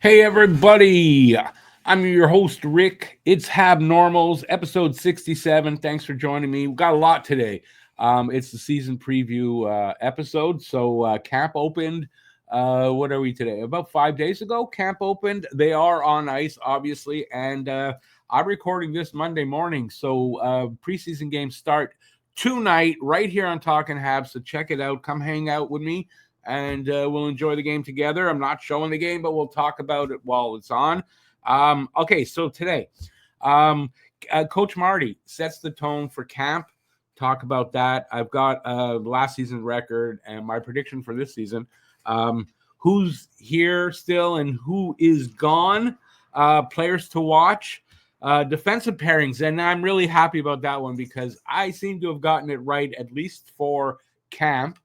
Hey, everybody. I'm your host, Rick. It's HabNormals, episode 67. Thanks for joining me. We've got a lot today. It's the season preview episode. So, camp opened. What are we today? About 5 days ago, camp opened. They are on ice, obviously. And I'm recording this Monday morning. So, preseason games start tonight right here on Talking Habs. So, check it out. Come hang out with me and we'll enjoy the game together. I'm not showing the game, but we'll talk about it while it's on. Okay, so today, Coach Marty sets the tone for camp. Talk about that. I've got last season record and my prediction for this season. Who's here still and who is gone? Players to watch. Defensive pairings, and I'm really happy about that one because I seem to have gotten it right, at least for camp.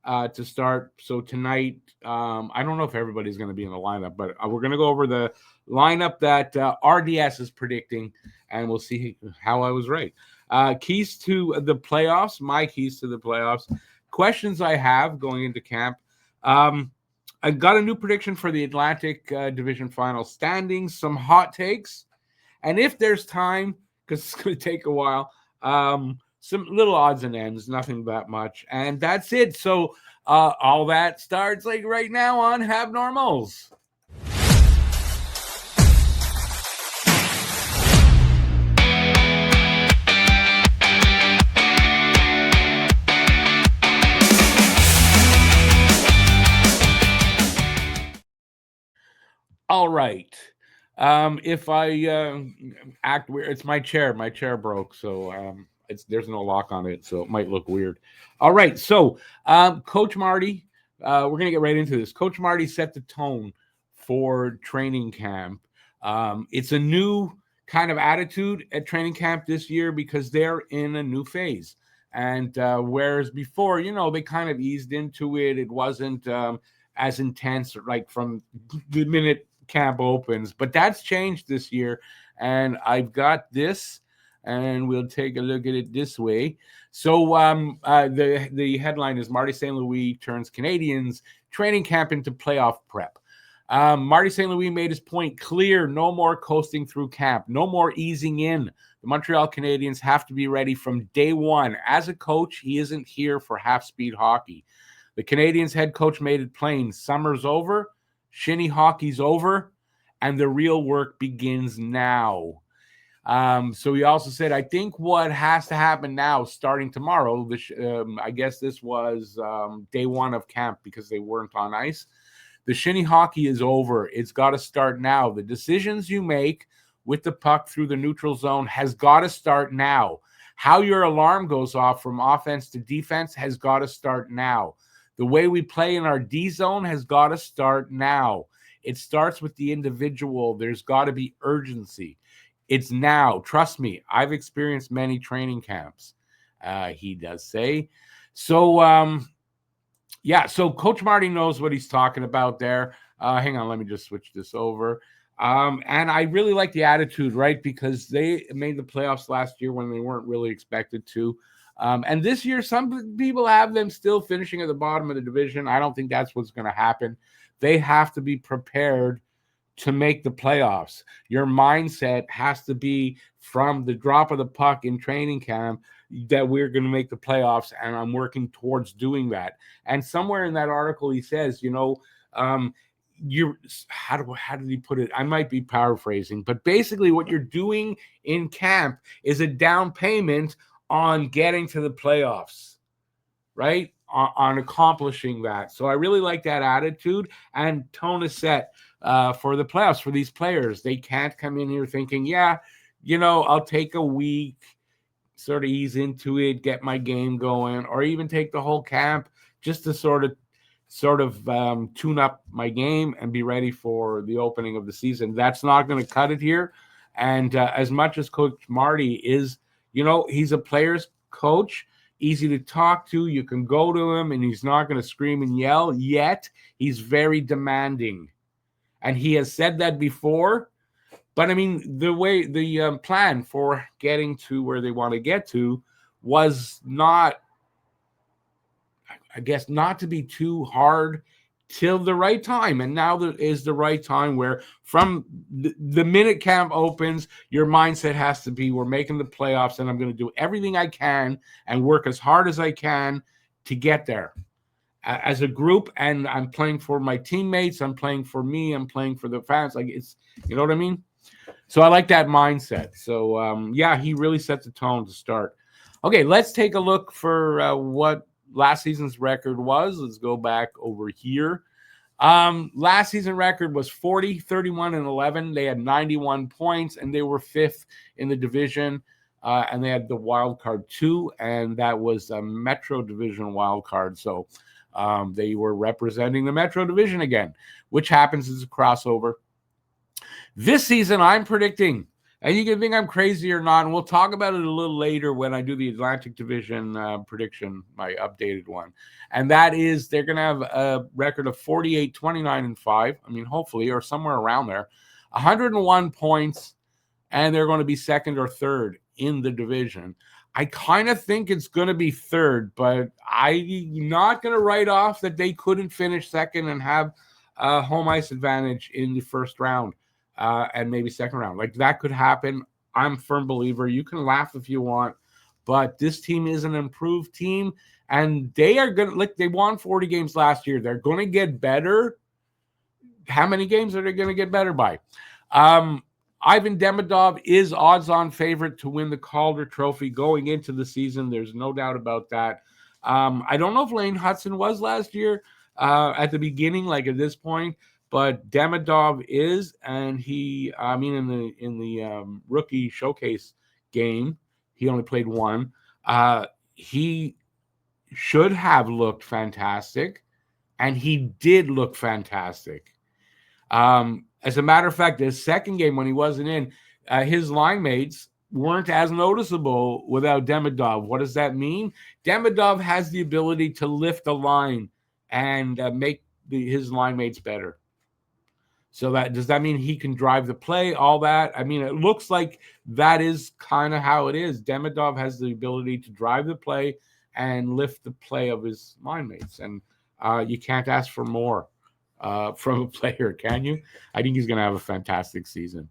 To start. So tonight, I don't know if everybody's going to be in the lineup, but we're going to go over the lineup that RDS is predicting, and we'll see how I was right. Keys to the playoffs, my keys to the playoffs. Questions I have going into camp. I got a new prediction for the Atlantic Division Final standings, some hot takes, and if there's time, because it's going to take a while, some little odds and ends, nothing that much. And that's it. So all that starts like right now on HabNormals. All right. If I act weird, it's my chair. My chair broke, so there's no lock on it, so it might look weird. All right, so Coach Marty, we're gonna get right into this. Coach Marty set the tone for training camp. It's a new kind of attitude at training camp this year because they're in a new phase. And whereas before, they kind of eased into it, it wasn't as intense, like from the minute camp opens, but that's changed this year. And I've got this, and we'll take a look at it this way. So the headline is Marty St. Louis turns Canadians training camp into playoff prep. Marty St. Louis made his point clear. No more coasting through camp. No more easing in. The Montreal Canadiens have to be ready from day one. As a coach, he isn't here for half-speed hockey. The Canadiens head coach made it plain. Summer's over. Shinny hockey's over, and the real work begins now. So he also said, I think what has to happen now, starting tomorrow, I guess this was day one of camp because they weren't on ice. The shinny hockey is over. It's got to start now. The decisions you make with the puck through the neutral zone has got to start now. How your alarm goes off from offense to defense has got to start now. The way we play in our D zone has got to start now. It starts with the individual. There's got to be urgency. It's now. Trust me, I've experienced many training camps, he does say. So, so Coach Marty knows what he's talking about there. Hang on, let me just switch this over. And I really like the attitude, right? Because they made the playoffs last year when they weren't really expected to. And this year, some people have them still finishing at the bottom of the division. I don't think that's what's going to happen. They have to be prepared to make the playoffs. Your mindset has to be from the drop of the puck in training camp that we're going to make the playoffs, and I'm working towards doing that. And somewhere in that article, he says, how did he put it? I might be paraphrasing, but basically what you're doing in camp is a down payment on getting to the playoffs, right? On accomplishing that. So I really like that attitude, and tone is set for the playoffs for these players. They can't come in here thinking, I'll take a week, sort of ease into it, get my game going, or even take the whole camp just to sort of tune up my game and be ready for the opening of the season. That's not going to cut it here. And as much as Coach Marty is, he's a player's coach, easy to talk to. You can go to him and he's not going to scream and yell, yet he's very demanding. And he has said that before. But I mean, the plan for getting to where they want to get to was not, I guess, not to be too hard till the right time. And now is the right time where from the minute camp opens, your mindset has to be, we're making the playoffs and I'm going to do everything I can and work as hard as I can to get there as a group. And I'm playing for my teammates. I'm playing for me. I'm playing for the fans. Like, it's, you know what I mean? So I like that mindset. So yeah, he really set the tone to start. Okay, let's take a look for what last season's record was. Let's go back over here. Last season record was 40, 31, and 11. They had 91 points, and they were fifth in the division. And they had the wild card 2, and that was a Metro Division wild card. So they were representing the Metro Division again, which happens as a crossover. This season, I'm predicting, and you can think I'm crazy or not, and we'll talk about it a little later when I do the Atlantic Division prediction, my updated one. And that is they're going to have a record of 48, 29, and 5. I mean, hopefully, or somewhere around there. 101 points, and they're going to be second or third in the division. I kind of think it's going to be third, but I'm not going to write off that they couldn't finish second and have a home ice advantage in the first round. And maybe second round. Like, that could happen. I'm a firm believer. You can laugh if you want, but this team is an improved team, and they are going to, like, they won 40 games last year. They're going to get better. How many games are they going to get better by? Ivan Demidov is odds-on favorite to win the Calder Trophy going into the season. There's no doubt about that. I don't know if Lane Hudson was last year at the beginning, like at this point, but Demidov is, and he, I mean, in the rookie showcase game, he only played one. He should have looked fantastic, and he did look fantastic. As a matter of fact, his second game when he wasn't in, his line mates weren't as noticeable without Demidov. What does that mean? Demidov has the ability to lift the line and make his line mates better. So that does that mean he can drive the play, all that? I mean, it looks like that is kind of how it is. Demidov has the ability to drive the play and lift the play of his line mates. And you can't ask for more from a player, can you? I think he's going to have a fantastic season.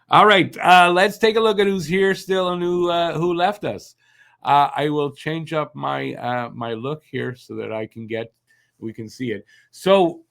All right, let's take a look at who's here still and who left us. I will change up my my look here so that we can see it. So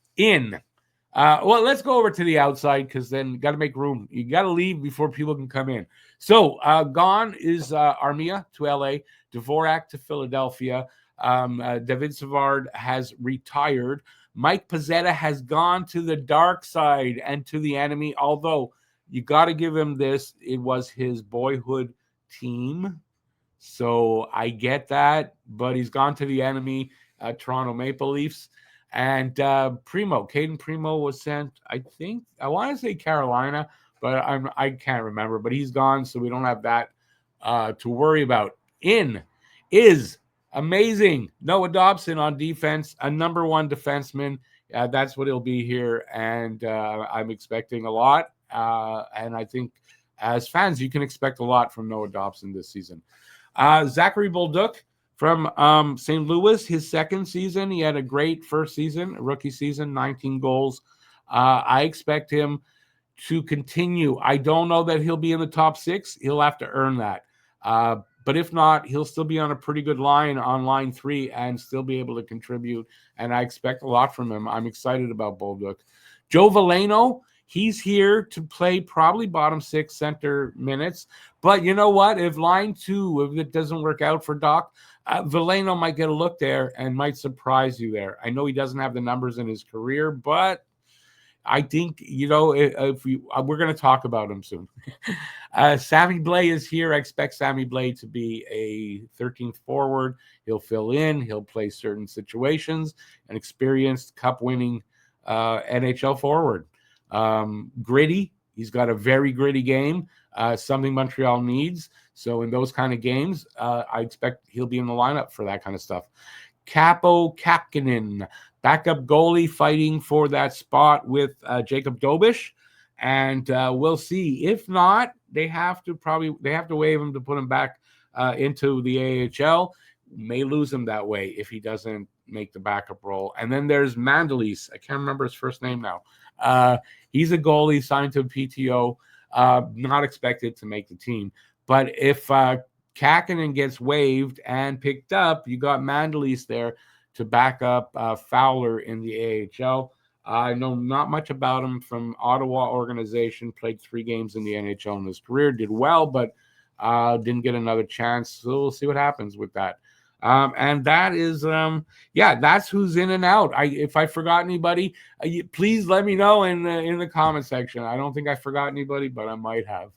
well, let's go over to the outside because then you got to make room. You got to leave before people can come in. So gone is Armia to LA, Dvorak to Philadelphia. David Savard has retired. Mike Pezzetta has gone to the dark side and to the enemy, although you got to give him this. It was his boyhood team. So I get that, but he's gone to the enemy, Toronto Maple Leafs. And Caden Primo was sent, I think, I want to say Carolina, but I can't remember. But he's gone, so we don't have that to worry about. In is amazing Noah Dobson on defense, a number one defenseman. That's what he'll be here, and I'm expecting a lot. And I think as fans, you can expect a lot from Noah Dobson this season. Zachary Bolduc from St. Louis, his second season. He had a great first season, rookie season, 19 goals. I expect him to continue. I don't know that he'll be in the top 6. He'll have to earn that. But if not, he'll still be on a pretty good line on line 3 and still be able to contribute. And I expect a lot from him. I'm excited about Bolduc. Joe Veleno, he's here to play probably bottom 6 center minutes. But you know what? If line 2, if it doesn't work out for Doc, Veleno might get a look there and might surprise you there. I know he doesn't have the numbers in his career, but I think, if we're going to talk about him soon. Sammy Blais is here. I expect Sammy Blais to be a 13th forward. He'll fill in. He'll play certain situations. An experienced cup-winning NHL forward. Gritty. He's got a very gritty game, something Montreal needs. So in those kind of games, I expect he'll be in the lineup for that kind of stuff. Capo Kakinen, backup goalie, fighting for that spot with Jacob Dobish. And we'll see. If not, they have to waive him to put him back into the AHL. May lose him that way if he doesn't make the backup role. And then there's Mandelis. I can't remember his first name now. Uh, he's a goalie signed to a PTO, not expected to make the team. But if Kakinen gets waived and picked up, you got Mandelis there to back up Fowler in the AHL. I know not much about him from Ottawa organization. Played 3 games in the NHL in his career. Did well, but didn't get another chance. So we'll see what happens with that. And that is, that's who's in and out. If I forgot anybody, please let me know in the comment section. I don't think I forgot anybody, but I might have.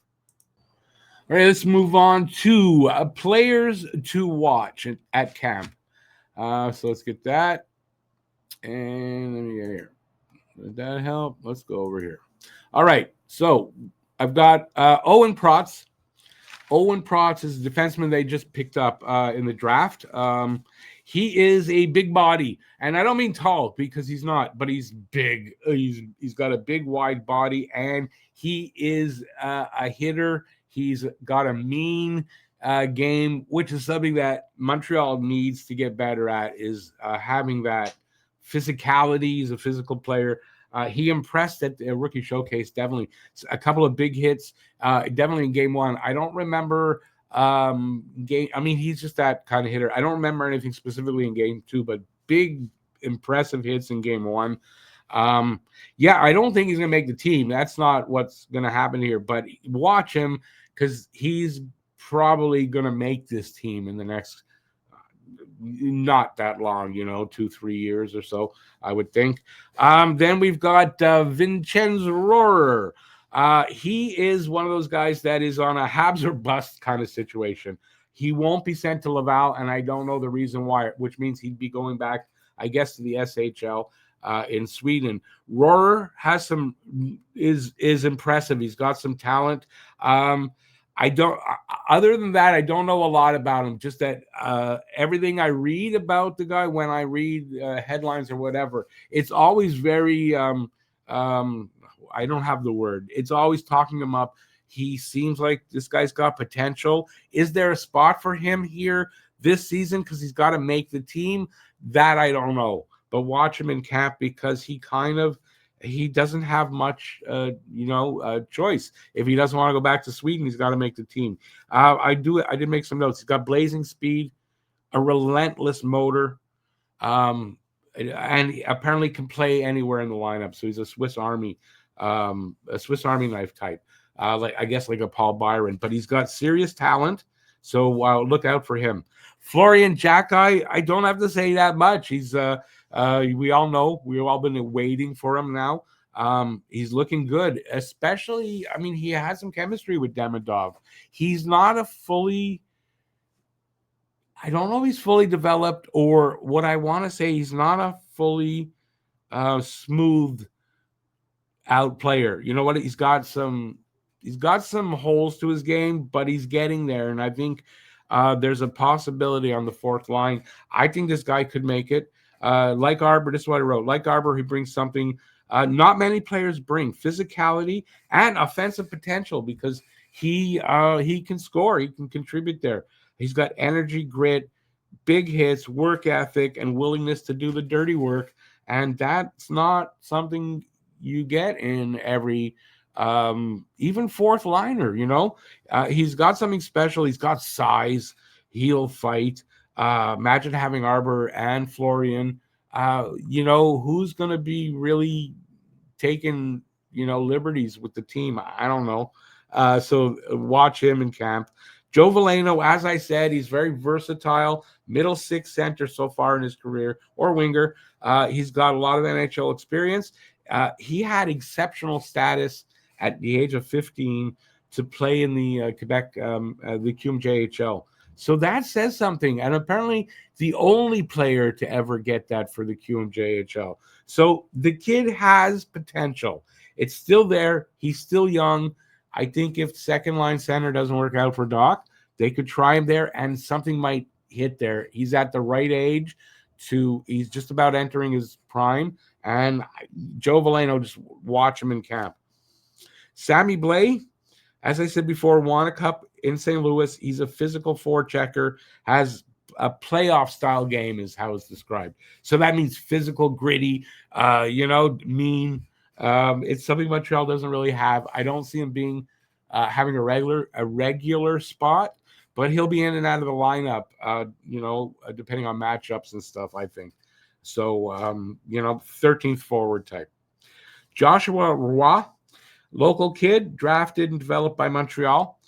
All right, let's move on to players to watch at camp. So let's get that. And let me get here. Did that help? Let's go over here. All right. So I've got Owen Protz. Owen Protz is a defenseman they just picked up in the draft. He is a big body, and I don't mean tall because he's not, but he's big. He's got a big, wide body, and he is a hitter. He's got a mean game, which is something that Montreal needs to get better at, is having that physicality. He's a physical player. He impressed at the rookie showcase, definitely. A couple of big hits, definitely in game 1. I don't remember game. I mean, he's just that kind of hitter. I don't remember anything specifically in game 2, but big, impressive hits in game 1. I don't think he's going to make the team. That's not what's going to happen here, but watch him because he's probably going to make this team in the next not that long, 2-3 years or so, I would think. Then we've got Vincenz Rohrer. He is one of those guys that is on a Habs or bust kind of situation. He won't be sent to Laval, and I don't know the reason why, which means he'd be going back, I guess, to the SHL in Sweden. Rohrer is impressive. He's got some talent. Other than that, I don't know a lot about him. Just that everything I read about the guy, when I read headlines or whatever, it's always very, I don't have the word. It's always talking him up. He seems like this guy's got potential. Is there a spot for him here this season? Because he's got to make the team. That I don't know. But watch him in camp because he doesn't have much, choice. If he doesn't want to go back to Sweden, he's got to make the team. I did make some notes. He's got blazing speed, a relentless motor, and apparently can play anywhere in the lineup. So he's a Swiss Army knife type, like a Paul Byron. But he's got serious talent, so look out for him. Florian Jacki, I don't have to say that much. He's we all know. We've all been waiting for him now. He's looking good, especially, I mean, he has some chemistry with Demidov. He's not I don't know if he's fully developed, or what I want to say, he's not a fully smooth out player. You know what? He's got some holes to his game, but he's getting there. And I think there's a possibility on the 4th line. I think this guy could make it. Like Arbor, this is what I wrote. Like Arbor, he brings something not many players bring: physicality and offensive potential, because he can score, he can contribute there. He's got energy, grit, big hits, work ethic, and willingness to do the dirty work. And that's not something you get in every even 4th liner. He's got something special. He's got size. He'll fight. Imagine having Arbor and Florian. Who's going to be really taking, liberties with the team? I don't know. So watch him in camp. Joe Veleno, as I said, he's very versatile, middle 6 center so far in his career, or winger. He's got a lot of NHL experience. He had exceptional status at the age of 15 to play in the Quebec, the QMJHL. So that says something. And apparently the only player to ever get that for the QMJHL. So the kid has potential. It's still there. He's still young. I think if second line center doesn't work out for Doc, they could try him there and something might hit there. He's at the right age he's just about entering his prime. And Joe Veleno, just watch him in camp. Sammy Blais, as I said before, won a cup in St. Louis. He's a physical forechecker, has a playoff style game is how it's described. So that means physical, gritty, mean. It's something Montreal doesn't really have. I don't see him being having a regular spot, but he'll be in and out of the lineup. Depending on matchups and stuff. I think so. 13th forward type. Joshua Roy, local kid, drafted and developed by Montreal.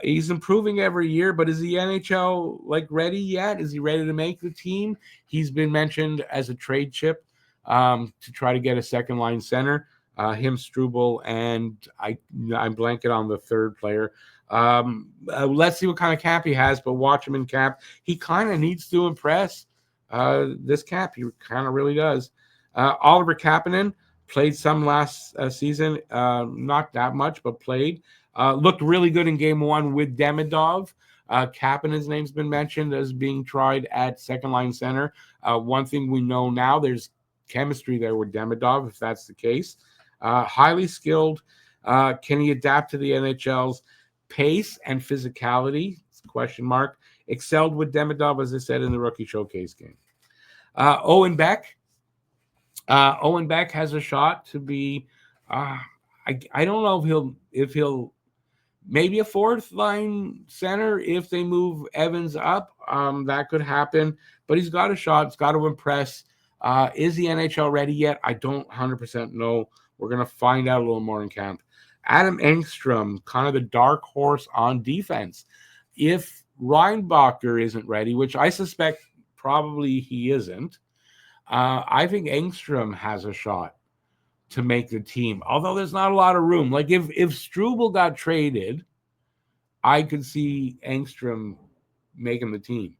He's improving every year, but is the NHL ready yet? Is he ready to make the team? He's been mentioned as a trade chip to try to get a second line center. Him, Struble, and I'm blanking on the third player. Let's see what kind of cap he has, but watch him in cap. He kind of needs to impress this cap. He kind of really does. Oliver Kapanen played some last season, not that much, but played. Looked really good in game one with Demidov. Kapanen's name's been mentioned as being tried at second line center. One thing we know now, there's chemistry there with Demidov, if that's the case. Highly skilled. Can he adapt to the NHL's pace and physicality? Question mark. Excelled with Demidov, as I said, in the rookie showcase game. Owen Beck. Owen Beck has a shot to be. I don't know if he'll maybe a fourth line center if they move Evans up. That could happen, but he's got a shot. It's got to impress. Is the NHL ready yet? I don't 100% know. We're going to find out a little more in camp. Adam Engstrom, kind of the dark horse on defense. If Reinbacher isn't ready, which I suspect probably he isn't, I think Engstrom has a shot to make the team, although there's not a lot of room. Like if Struble got traded, I could see Engstrom making the team.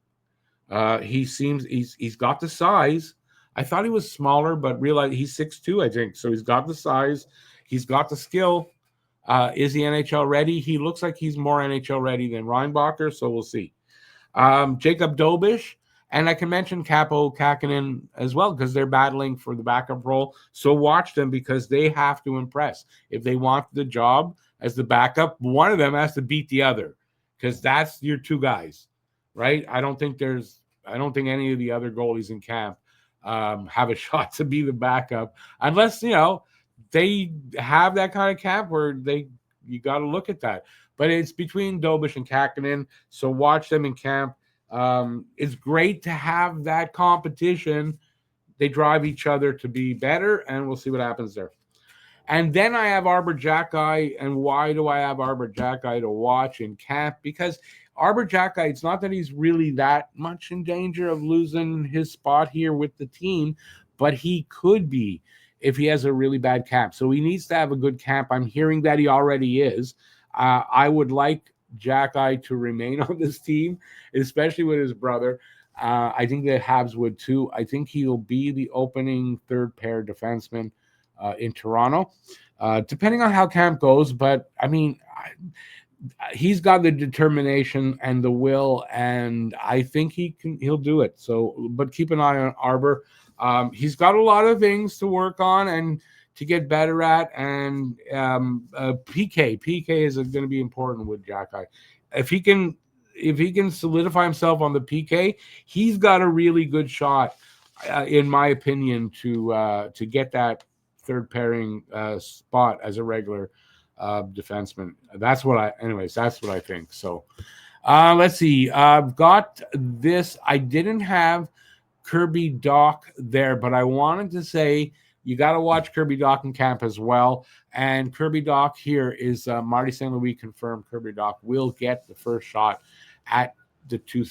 He's got the size. I thought he was smaller, but realized he's 6'2", I think. So he's got the size. He's got the skill. Is he NHL ready? He looks like he's more NHL ready than Reinbacher, so we'll see. Jacob Dobish, and I can mention Capo Kakinen as well because they're battling for the backup role. So watch them because they have to impress. If they want the job as the backup, one of them has to beat the other because that's your two guys, right? I don't think any of the other goalies in camp have a shot to be the backup unless, they have that kind of cap where you got to look at that. But it's between Dobish and Kakinen, so watch them in camp. It's great to have that competition. They drive each other to be better, and we'll see what happens there. And then I have Arbor Jackeye. And why do I have Arbor Jackeye to watch in camp? Because Arbor Jackeye, it's not that he's really that much in danger of losing his spot here with the team, but he could be if he has a really bad camp. So he needs to have a good camp. I'm hearing that he already is. I would like Jackeye to remain on this team, especially with his brother. I think the Habs would too. I think he'll be the opening third pair defenseman in Toronto, depending on how camp goes. But I mean, he's got the determination and the will, and I think he'll do it. So, but keep an eye on Arbor. He's got a lot of things to work on and to get better at. And PK is going to be important with Jackeye. If he can solidify himself on the PK, he's got a really good shot, in my opinion, to get that third pairing spot as a regular defenseman. That's what I think. So let's see. I've got this. I didn't have Kirby Dach there, but I wanted to say you got to watch Kirby Dach in camp as well. And Kirby Dach here is Marty St. Louis confirmed Kirby Dach will get the first shot at the 2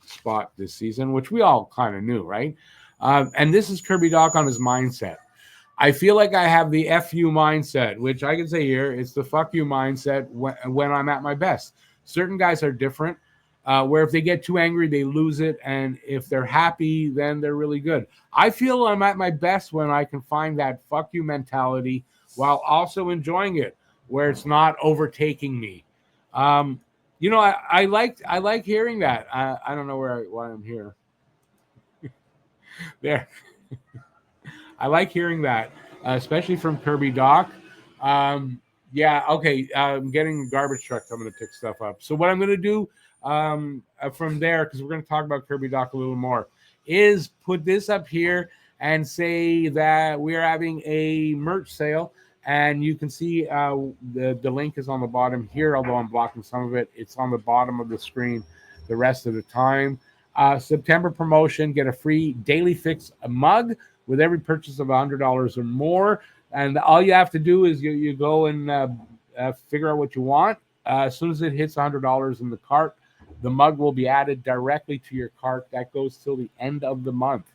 spot this season, which we all kind of knew, right? And this is Kirby Dach on his mindset. I feel like I have the FU mindset, which I can say here, it's the fuck you mindset when I'm at my best. Certain guys are different. Where if they get too angry, they lose it. And if they're happy, then they're really good. I feel I'm at my best when I can find that fuck you mentality while also enjoying it, where it's not overtaking me. I like hearing that. I don't know why I'm here. There. I like hearing that, especially from Kirby Dach. Yeah, okay. I'm getting a garbage truck coming to pick stuff up. So what I'm going to do, from there, because we're going to talk about Kirby Doc a little more, is put this up here and say that we are having a merch sale. And you can see the link is on the bottom here, although I'm blocking some of it. It's on the bottom of the screen the rest of the time. September promotion, get a free Daily Fix mug with every purchase of $100 or more. And all you have to do is you go and figure out what you want. As soon as it hits $100 in the cart, the mug will be added directly to your cart. That goes till the end of the month.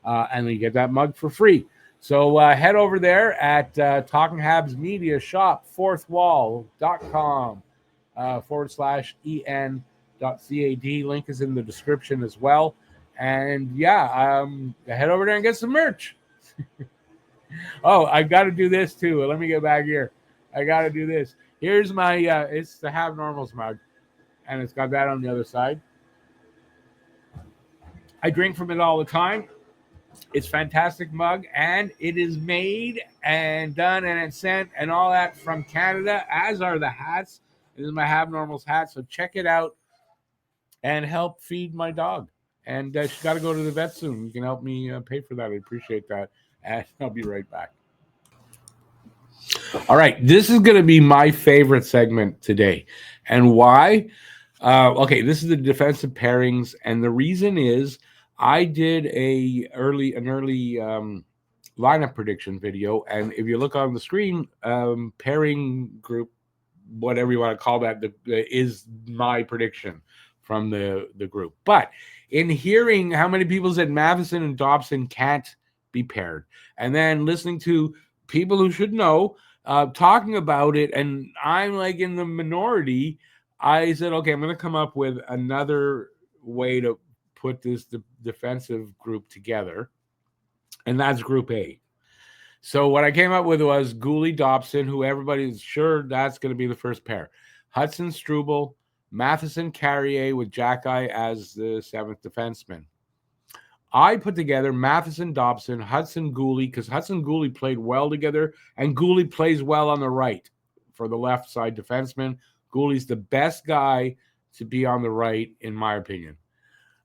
And you get that mug for free. So head over there at Talking Habs Media Shop, fourthwall.com /EN.CAD. Link is in the description as well. And yeah, head over there and get some merch. Oh, I got to do this too. Let me get back here. I got to do this. Here's my, it's the HabNormals mug. And it's got that on the other side. I drink from it all the time. It's fantastic mug, and it is made and done and it's sent and all that from Canada, as are the hats. This is my HabNormals hat, so check it out and help feed my dog. And she's got to go to the vet soon. You can help me pay for that. I appreciate that. And I'll be right back. All right, this is going to be my favorite segment today. And why? Okay, this is the defensive pairings, and the reason is I did an early lineup prediction video, and if you look on the screen, pairing group, whatever you want to call that, is my prediction from the group. But in hearing how many people said Matheson and Dobson can't be paired, and then listening to people who should know talking about it, and I'm like in the minority, I said, okay, I'm going to come up with another way to put this defensive group together, and that's Group A. So what I came up with was Gooley Dobson, who everybody's sure that's going to be the first pair. Hudson Struble, Matheson Carrier with Jack-Eye as the seventh defenseman. I put together Matheson Dobson, Hudson Gooley, because Hudson Gooley played well together, and Gooley plays well on the right for the left side defenseman. Gooley's the best guy to be on the right, in my opinion.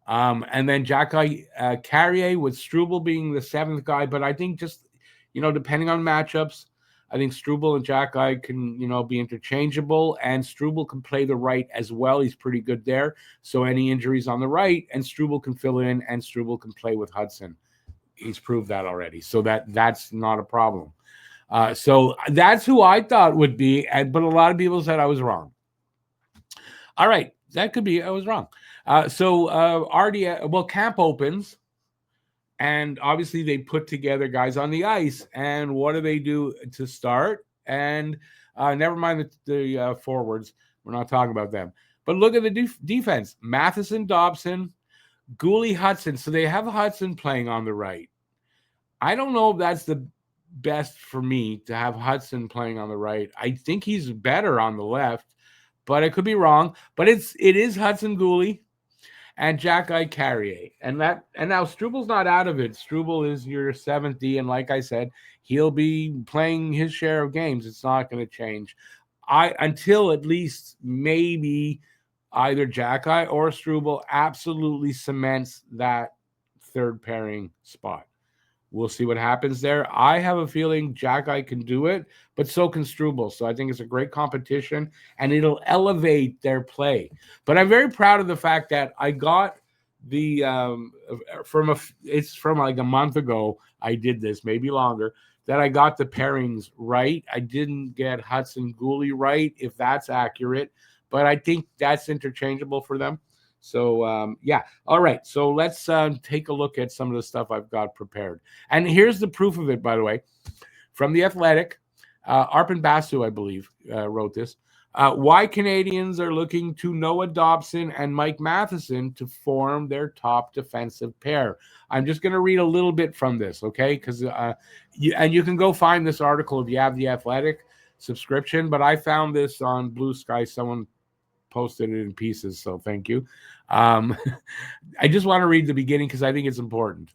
And then Jack-Eye Carrier with Struble being the seventh guy, but I think just, depending on matchups, I think Struble and Jack-Eye can, be interchangeable, and Struble can play the right as well. He's pretty good there. So any injuries on the right, and Struble can fill in, and Struble can play with Hudson. He's proved that already. So that's not a problem. So that's who I thought would be, but a lot of people said I was wrong. All right, that could be I was wrong. Camp opens. And obviously, they put together guys on the ice. And what do they do to start? And never mind the forwards. We're not talking about them. But look at the defense. Matheson, Dobson, Gooley, Hudson. So they have Hudson playing on the right. I don't know if that's the best for me to have Hudson playing on the right. I think he's better on the left, but I could be wrong. But it is Hudson Gooley and Jack-Eye Carrier. And now Struble's not out of it. Struble is your 7th D, and like I said, he'll be playing his share of games. It's not going to change. Until at least maybe either Jack-Eye or Struble absolutely cements that third pairing spot. We'll see what happens there. I have a feeling Jack-Eye can do it, but so can Struble. So I think it's a great competition, and it'll elevate their play. But I'm very proud of the fact that I got the it's from like a month ago. I did this, maybe longer, that I got the pairings right. I didn't get Hudson Gooley right, if that's accurate, but I think that's interchangeable for them. So, yeah. All right. So let's take a look at some of the stuff I've got prepared. And here's the proof of it, by the way, from The Athletic. Arpin Basu, I believe, wrote this. Why Canadians are looking to Noah Dobson and Mike Matheson to form their top defensive pair. I'm just going to read a little bit from this, okay? Because you can go find this article if you have The Athletic subscription, but I found this on Bluesky. Someone posted it in pieces, so thank you. I just want to read the beginning because I think it's important.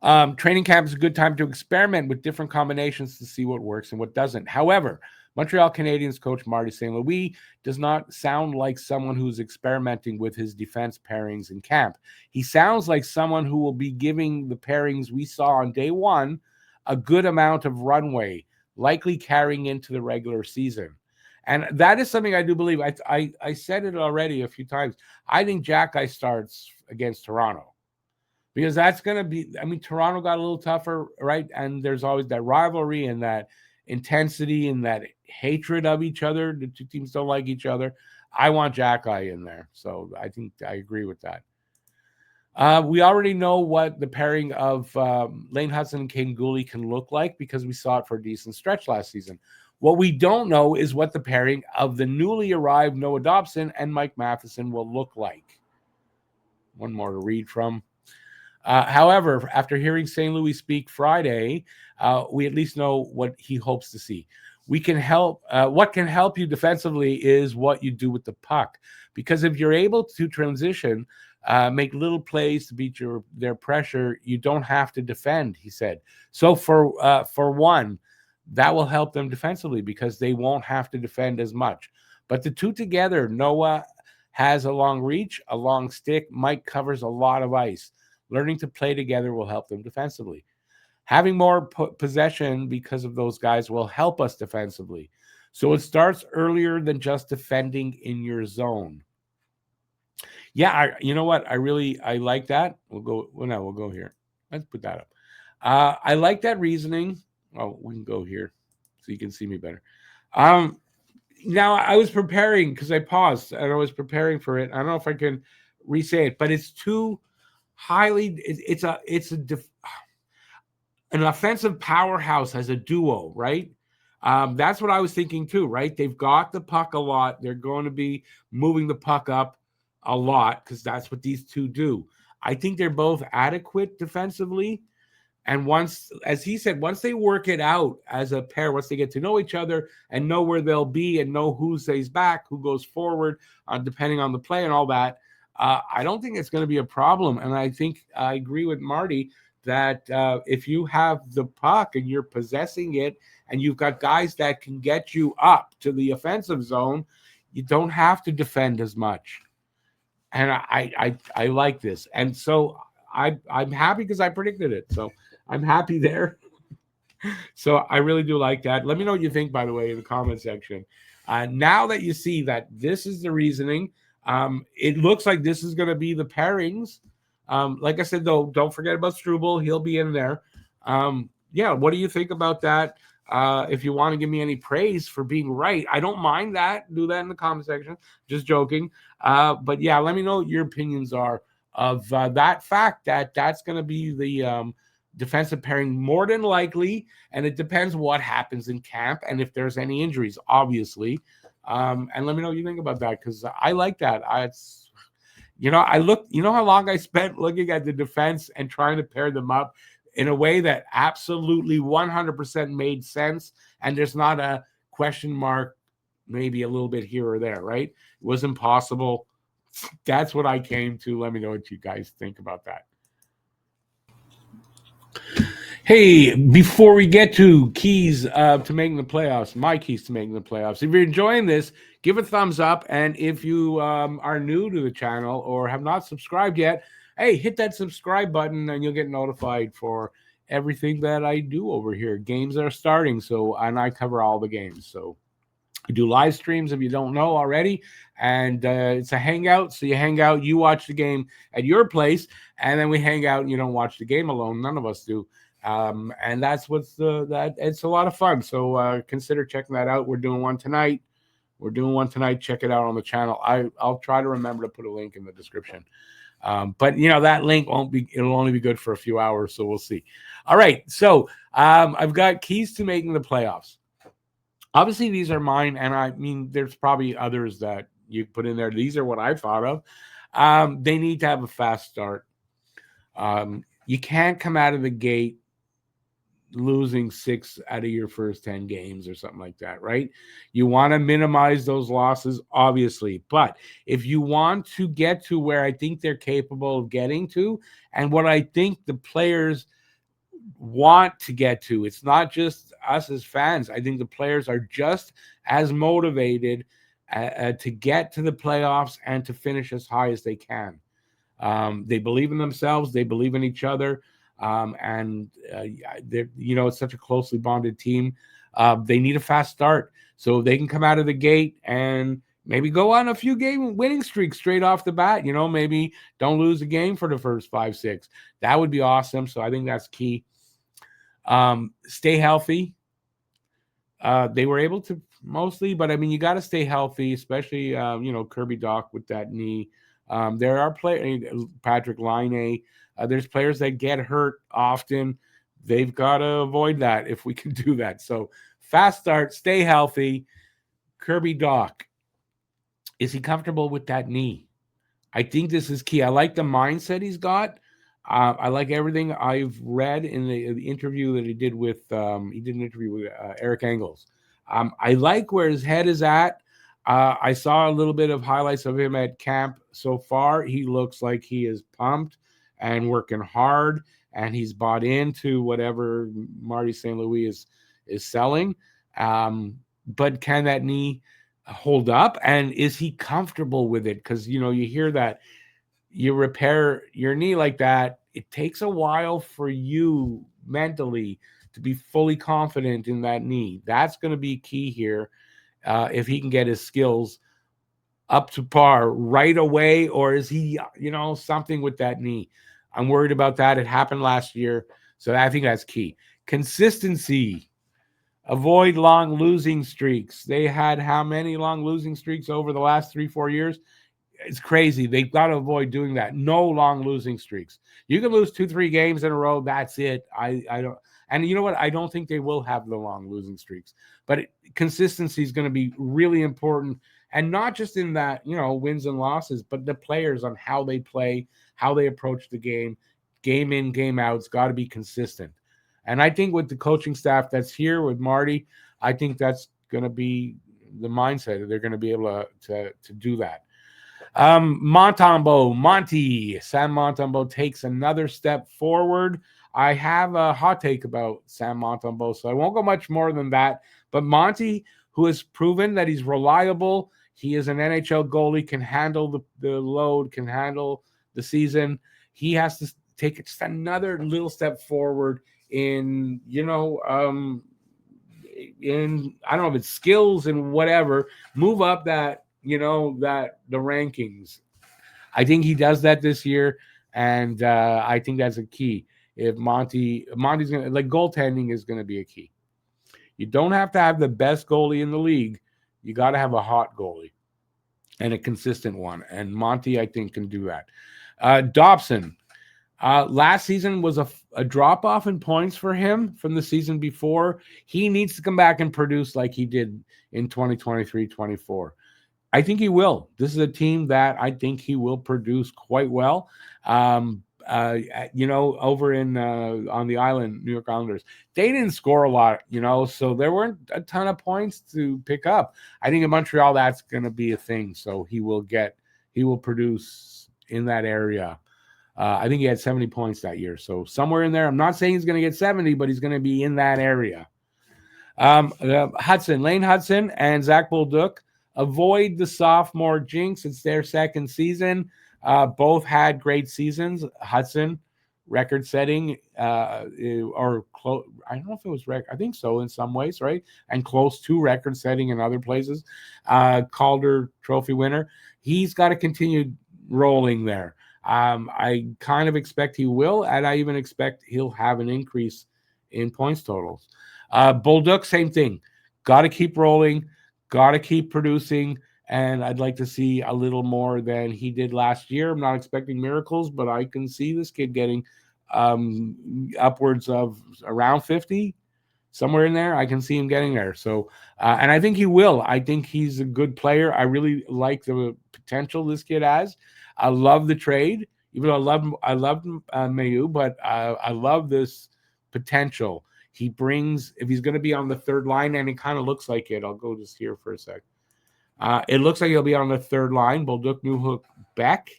Training camp is a good time to experiment with different combinations to see what works and what doesn't. However, Montreal Canadiens coach Marty St. Louis does not sound like someone who's experimenting with his defense pairings in camp. He sounds like someone who will be giving the pairings we saw on day one a good amount of runway, likely carrying into the regular season. And that is something I do believe. I said it already a few times. I think Jack Eye starts against Toronto because that's going to be, I mean, Toronto got a little tougher, right? And there's always that rivalry and that intensity and that hatred of each other. The two teams don't like each other. I want Jack Eye in there. So I think I agree with that. We already know what the pairing of Lane Hudson and Caden Gooley can look like because we saw it for a decent stretch last season. What we don't know is what the pairing of the newly arrived Noah Dobson and Mike Matheson will look like. One more to read from. However, after hearing St. Louis speak Friday, we at least know what he hopes to see. We can help. What can help you defensively is what you do with the puck, because if you're able to transition, make little plays to beat their pressure, you don't have to defend. He said. So for one, that will help them defensively because they won't have to defend as much. But the two together, Noah has a long reach, a long stick. Mike covers a lot of ice. Learning to play together will help them defensively. Having more possession because of those guys will help us defensively. So it starts earlier than just defending in your zone. Yeah, you know what? I like that. We'll go here. Let's put that up. I like that reasoning. Oh, we can go here so you can see me better. Now I was preparing because I paused and I was preparing for it. I don't know if I can re-say it, but it's too highly. An offensive powerhouse as a duo, right? That's what I was thinking too, right? They've got the puck a lot. They're going to be moving the puck up a lot because that's what these two do. I think they're both adequate defensively. And once, as he said, once they work it out as a pair, once they get to know each other and know where they'll be and know who stays back, who goes forward, depending on the play and all that, I don't think it's going to be a problem. And I think I agree with Marty that if you have the puck and you're possessing it and you've got guys that can get you up to the offensive zone, you don't have to defend as much. And I like this. And so I'm happy because I predicted it. So I'm happy there. So I really do like that. Let me know what you think, by the way, in the comment section. Now that you see that this is the reasoning, it looks like this is going to be the pairings. Like I said, though, don't forget about Struble. He'll be in there. Yeah, what do you think about that? If you want to give me any praise for being right, I don't mind that. Do that in the comment section. Just joking. But yeah, let me know what your opinions are of that fact that that's going to be the defensive pairing more than likely. And it depends what happens in camp and if there's any injuries, obviously. And let me know what you think about that because I like that. You know how long I spent looking at the defense and trying to pair them up in a way that absolutely 100% made sense. And there's not a question mark, maybe a little bit here or there, right? It was impossible. That's what I came to. Let me know what you guys think about that. Hey, before we get to keys to making the playoffs, my keys to making the playoffs, if you're enjoying this, give a thumbs up. And if you are new to the channel or have not subscribed yet, hey, hit that subscribe button and you'll get notified for everything that I do over here. Games are starting, and I cover all the games. So we do live streams if you don't know already, and it's a hangout. So you hang out, you watch the game at your place, and then we hang out and you don't watch the game alone. None of us do. And that's it's a lot of fun. So consider checking that out. We're doing one tonight. Check it out on the channel. I'll try to remember to put a link in the description. But that link it'll only be good for a few hours. So we'll see. All right. So I've got keys to making the playoffs. Obviously these are mine. And I mean, there's probably others that you put in there. These are what I thought of. They need to have a fast start. You can't come out of the gate losing 6 out of your first 10 games or something like that, right? You want to minimize those losses, obviously. But if you want to get to where I think they're capable of getting to, and what I think the players want to get to. It's not just us as fans. I think the players are just as motivated to get to the playoffs and to finish as high as they can. They believe in themselves. They believe in each other. And it's such a closely bonded team. They need a fast start so they can come out of the gate and maybe go on a few game winning streaks straight off the bat. Maybe don't lose a game for the first 5-6. That would be awesome. So I think that's key. Stay healthy. They were able to mostly, but I mean, you got to stay healthy, especially Kirby Dach with that knee. There are Patrick Laine. There's players that get hurt often. They've got to avoid that if we can do that. So fast start, stay healthy. Kirby Dach, is he comfortable with that knee? I think this is key. I like the mindset he's got. I like everything I've read in the interview that he did with he did an interview with Eric Engels. I like where his head is at. I saw a little bit of highlights of him at camp so far. He looks like he is pumped and working hard, and he's bought into whatever Marty St. Louis is selling. But can that knee hold up, and is he comfortable with it? Because you hear that you repair your knee like that, it takes a while for you mentally to be fully confident in that knee. That's going to be key here. If he can get his skills up to par right away, or is he, something with that knee? I'm worried about that. It happened last year. So I think that's key. Consistency. Avoid long losing streaks. They had how many long losing streaks over the last 3-4 years? It's crazy. They've got to avoid doing that. No long losing streaks. You can lose 2-3 games in a row. That's it. I don't. And you know what? I don't think they will have the long losing streaks. But consistency is going to be really important, and not just in that wins and losses, but the players on how they play, how they approach the game in, game out. It's got to be consistent. And I think with the coaching staff that's here with Marty, I think that's going to be the mindset that they're going to be able to do that. Sam Montembeault takes another step forward. I have a hot take about Sam Montembeault, so I won't go much more than that. But Monty, who has proven that he's reliable, he is an NHL goalie, can handle the load, can handle the season. He has to take just another little step forward in, in, I don't know if it's skills and whatever, move up that, that the rankings. I think he does that this year, and I think that's a key. If Monty's gonna, like, goaltending is gonna be a key. You don't have to have the best goalie in the league. You got to have a hot goalie and a consistent one. And Monty, I think, can do that. Dobson, last season was a drop off in points for him from the season before. He needs to come back and produce like he did in 2023-24. I think he will. This is a team that I think he will produce quite well. Over in on the island, New York Islanders, they didn't score a lot, so there weren't a ton of points to pick up. I think in Montreal, that's going to be a thing. So he will produce in that area. I think he had 70 points that year. So somewhere in there, I'm not saying he's going to get 70, but he's going to be in that area. Lane Hudson and Zach Bolduc, avoid the sophomore jinx. It's their second season. Both had great seasons. Hudson, record-setting, or close. I don't know if it was record. I think so in some ways, right? And close to record-setting in other places. Calder Trophy winner. He's got to continue rolling there. I kind of expect he will, and I even expect he'll have an increase in points totals. Bolduc, same thing. Got to keep rolling. Got to keep producing. And I'd like to see a little more than he did last year. I'm not expecting miracles, but I can see this kid getting upwards of around 50, somewhere in there. I can see him getting there. So, and I think he will. I think he's a good player. I really like the potential this kid has. I love the trade, even though I love Mayu, but I love this potential he brings. If he's going to be on the third line, and it kind of looks like it. I'll go just here for a sec. It looks like he'll be on the third line. Bolduc, Newhook, Beck.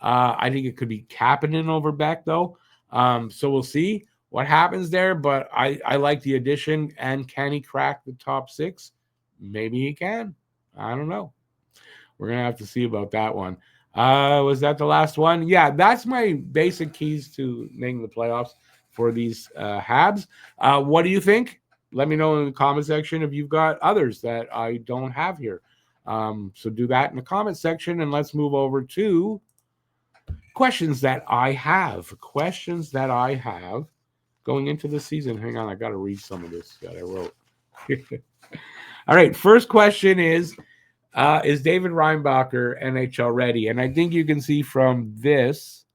I think it could be Kapanen over Beck, though. So we'll see. what happens there, but I like the addition. And can he crack the top six? Maybe he can. I don't know. We're gonna have to see about that one. Was that the last one? Yeah, that's my basic keys to making the playoffs for these Habs. What do you think? Let me know in the comment section if you've got others that I don't have here. So do that in the comment section, and let's move over to questions that I have. Questions that I have going into the season. Hang on, I got to read some of this that I wrote. All right, first question is David Reinbacher NHL ready? And I think you can see from this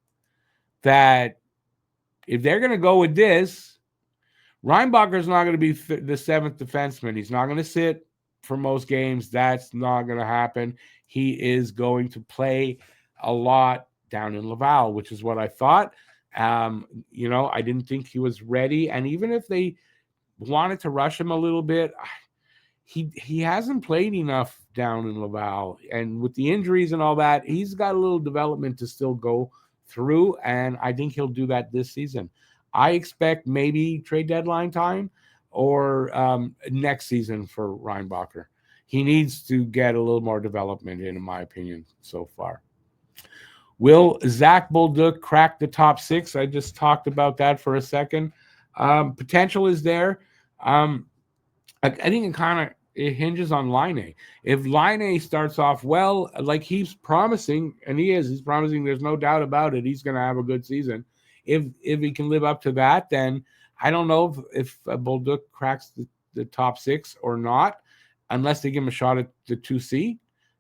that if they're going to go with this, Reinbacher's not going to be the seventh defenseman. He's not going to sit for most games. That's not going to happen. He is going to play a lot down in Laval, which is what I thought. I didn't think he was ready. And even if they wanted to rush him a little bit, he hasn't played enough down in Laval. And with the injuries and all that, he's got a little development to still go through. And I think he'll do that this season. I expect maybe trade deadline time or next season for Reinbacher. He needs to get a little more development in my opinion, so far. Will Zach Bolduc crack the top six? I just talked about that for a second. Potential is there. I think it hinges on Laine. If Laine starts off well, like he's promising, and he's promising, there's no doubt about it, he's going to have a good season. If he can live up to that, then I don't know if Bolduc cracks the top six or not, unless they give him a shot at the 2C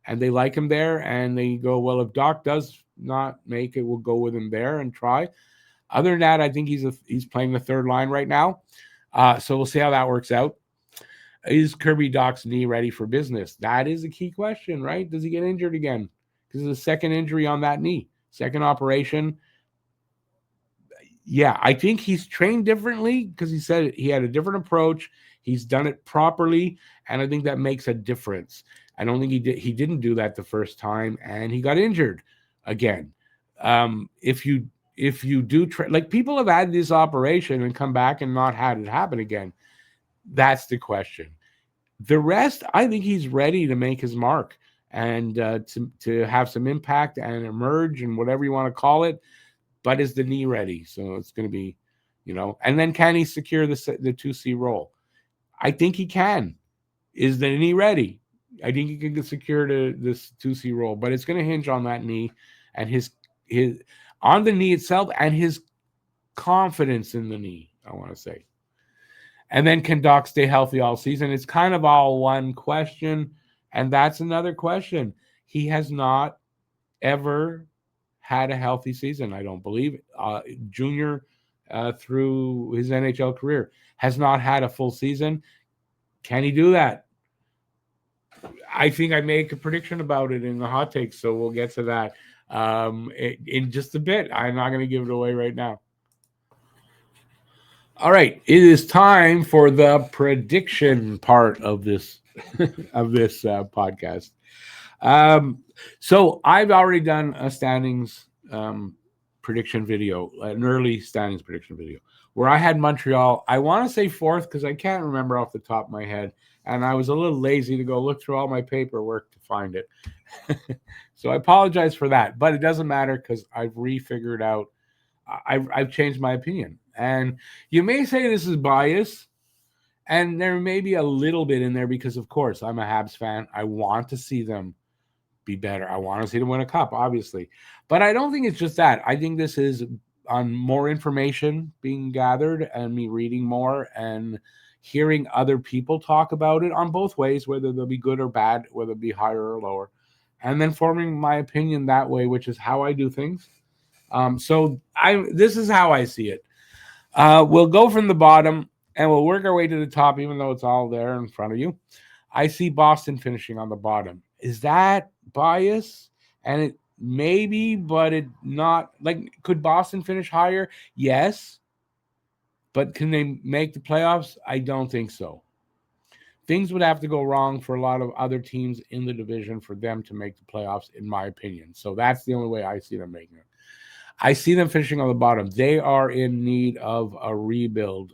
and they like him there and they go, well, if Doc does not make it, we'll go with him there and try. Other than that, I think he's playing the third line right now. So we'll see how that works out. Is Kirby Dach's knee ready for business? That is a key question, right? Does he get injured again? Because it's a second injury on that knee, second operation. Yeah, I think he's trained differently because he said he had a different approach. He's done it properly, and I think that makes a difference. I don't think he didn't do that the first time, and he got injured again. If you do like people have had this operation and come back and not had it happen again, that's the question. The rest, I think he's ready to make his mark and to have some impact and emerge and whatever you want to call it. But is the knee ready? So it's going to be, and then can he secure the 2C role? I think he can. Is the knee ready? I think he can secure this 2C role, but it's going to hinge on that knee and his on the knee itself and his confidence in the knee, I want to say. And then can Doc stay healthy all season? It's kind of all one question, and that's another question. He has not ever had a healthy season, I don't believe. Junior through his NHL career has not had a full season. Can he do that? I think I make a prediction about it in the hot takes, so we'll get to that in just a bit. I'm not going to give it away right now. All right, it is time for the prediction part of this podcast. So I've already done a standings prediction video, an early standings prediction video, where I had Montreal. I want to say fourth because I can't remember off the top of my head, and I was a little lazy to go look through all my paperwork to find it. So I apologize for that, but it doesn't matter because I've refigured out. I've changed my opinion. And you may say this is bias, and there may be a little bit in there because, of course, I'm a Habs fan. I want to see them be better. I want to see them win a cup, obviously. But I don't think it's just that. I think this is on more information being gathered and me reading more and hearing other people talk about it on both ways, whether they'll be good or bad, whether it be higher or lower, and then forming my opinion that way, which is how I do things. So this is how I see it. We'll go from the bottom and we'll work our way to the top, even though it's all there in front of you. I see Boston finishing on the bottom. Is that bias? And it maybe, but it not. Like, could Boston finish higher? Yes. But can they make the playoffs? I don't think so. Things would have to go wrong for a lot of other teams in the division for them to make the playoffs, in my opinion. So that's the only way I see them making it. I see them finishing on the bottom. They are in need of a rebuild.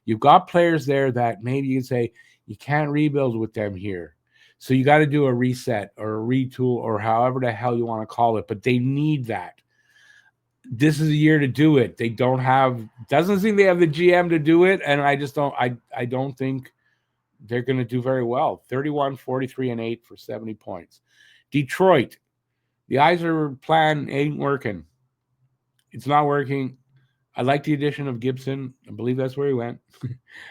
You've got players there that maybe you can say you can't rebuild with them here. So you got to do a reset or a retool or however the hell you want to call it, but they need that. This is a year to do it. They don't have, doesn't seem they have the GM to do it, and I just don't, I don't think they're going to do very well. 31, 43, and 8 for 70 points. Detroit, the Yzer plan ain't working. It's not working. I like the addition of Gibson. I believe that's where he went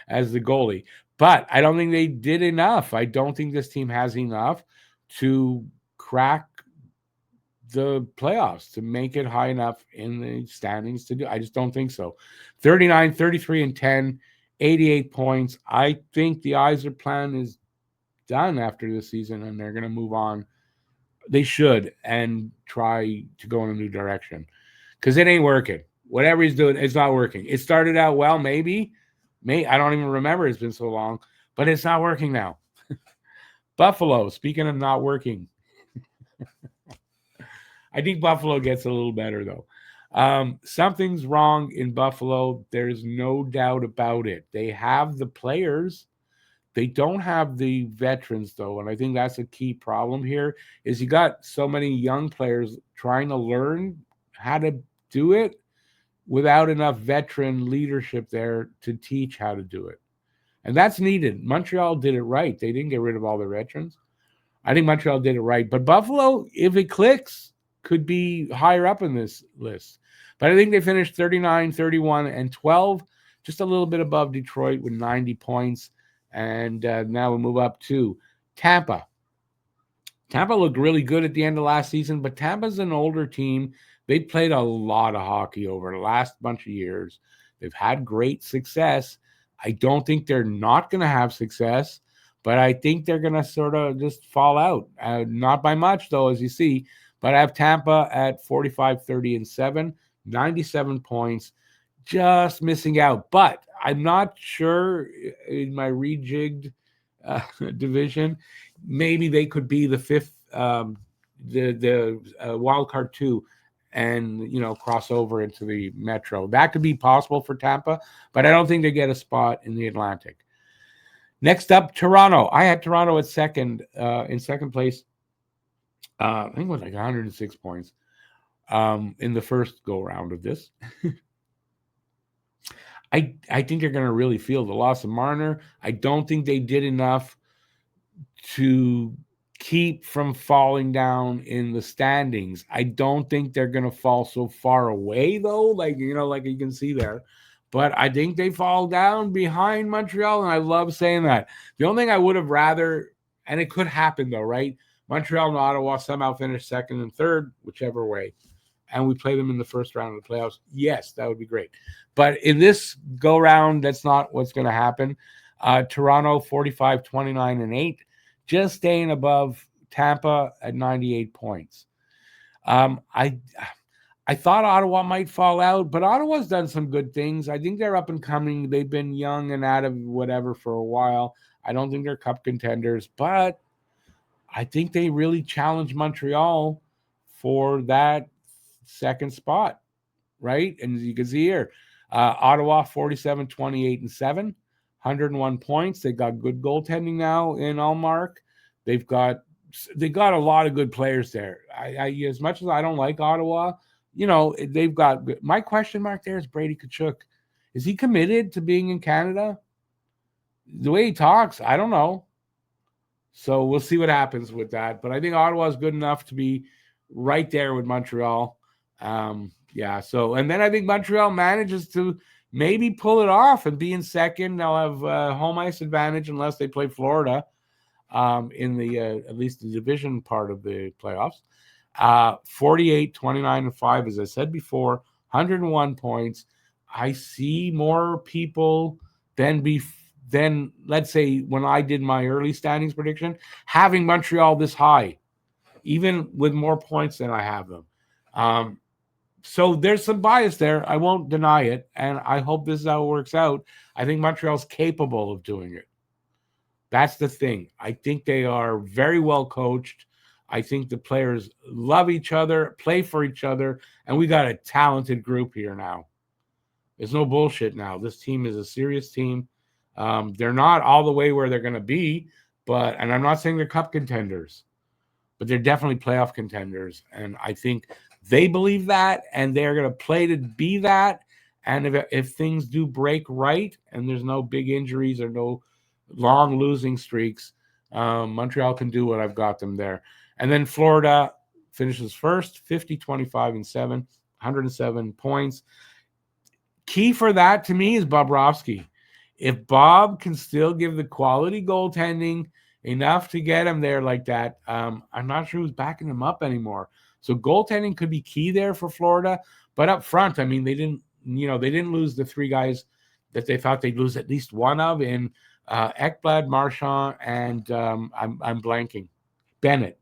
as the goalie. But I don't think they did enough. I don't think this team has enough to crack the playoffs, to make it high enough in the standings to do. I just don't think so. 39, 33, and 10, 88 points. I think the Yzer plan is done after this season, and they're going to move on. They should, and try to go in a new direction, because it ain't working. Whatever he's doing, it's not working. It started out well, maybe. I don't even remember. It's been so long, but it's not working now. Buffalo, speaking of not working, I think Buffalo gets a little better, though. Something's wrong in Buffalo. There's no doubt about it. They have the players. They don't have the veterans, though, and I think that's a key problem here, is you got so many young players trying to learn how to do it without enough veteran leadership there to teach how to do it. And that's needed. Montreal did it right. They didn't get rid of all their veterans. I think Montreal did it right. But Buffalo, if it clicks, could be higher up in this list. But I think they finished 39, 31, and 12, just a little bit above Detroit with 90 points. And now we move up to Tampa. Tampa looked really good at the end of last season, but Tampa's an older team. They played a lot of hockey over the last bunch of years. They've had great success. I don't think they're not going to have success, but I think they're going to sort of just fall out. Not by much, though, as you see. But I have Tampa at 45, 30, and 7, 97 points, just missing out. But I'm not sure in my rejigged division, maybe they could be the fifth, the wild card 2, and cross over into the Metro. That could be possible for Tampa, but I don't think they get a spot in the Atlantic. Next up, Toronto. I had Toronto at second, in second place. I think it was like 106 points in the first go round of this. I think they're going to really feel the loss of Marner. I don't think they did enough to keep from falling down in the standings. I don't think they're going to fall so far away, though, like you can see there. But I think they fall down behind Montreal, and I love saying that. The only thing I would have rather, and it could happen, though, right? Montreal and Ottawa somehow finish second and third, whichever way, and we play them in the first round of the playoffs. Yes, that would be great. But in this go-round, that's not what's going to happen. Toronto, 45, 29, and 8, just staying above Tampa at 98 points. I thought Ottawa might fall out, but Ottawa's done some good things. I think they're up and coming. They've been young and out of whatever for a while. I don't think they're cup contenders, but I think they really challenge Montreal for that second spot, right? And as you can see here, Ottawa 47, 28, and 7, 101 points. They got good goaltending now in Allmark. They got a lot of good players there. I as much as I don't like Ottawa, they've got good. My question mark there is Brady Tkachuk. Is he committed to being in Canada? The way he talks, I don't know. So we'll see what happens with that. But I think Ottawa is good enough to be right there with Montreal. So, and then I think Montreal manages to maybe pull it off and be in second. They'll have home ice advantage unless they play Florida in the at least the division part of the playoffs. 48, 29, and 5, as I said before, 101 points. I see more people than let's say when I did my early standings prediction, having Montreal this high, even with more points than I have them. So there's some bias there. I won't deny it, and I hope this is how it works out. I think Montreal's capable of doing it. That's the thing. I think they are very well coached. I think the players love each other, play for each other, and we got a talented group here now. There's no bullshit now. This team is a serious team. They're not all the way where they're going to be, and I'm not saying they're cup contenders, but they're definitely playoff contenders. And I think they believe that, and they're going to play to be that. And if things do break right, and there's no big injuries or no long losing streaks, Montreal can do what I've got them there. And then Florida finishes first, 50, 25, and 7, 107 points. Key for that to me is Bobrovsky. If Bob can still give the quality goaltending enough to get him there like that, I'm not sure who's backing him up anymore. So goaltending could be key there for Florida. But up front, I mean, they didn't lose the three guys that they thought they'd lose at least one of in Ekblad, Marchand, and I'm blanking, Bennett.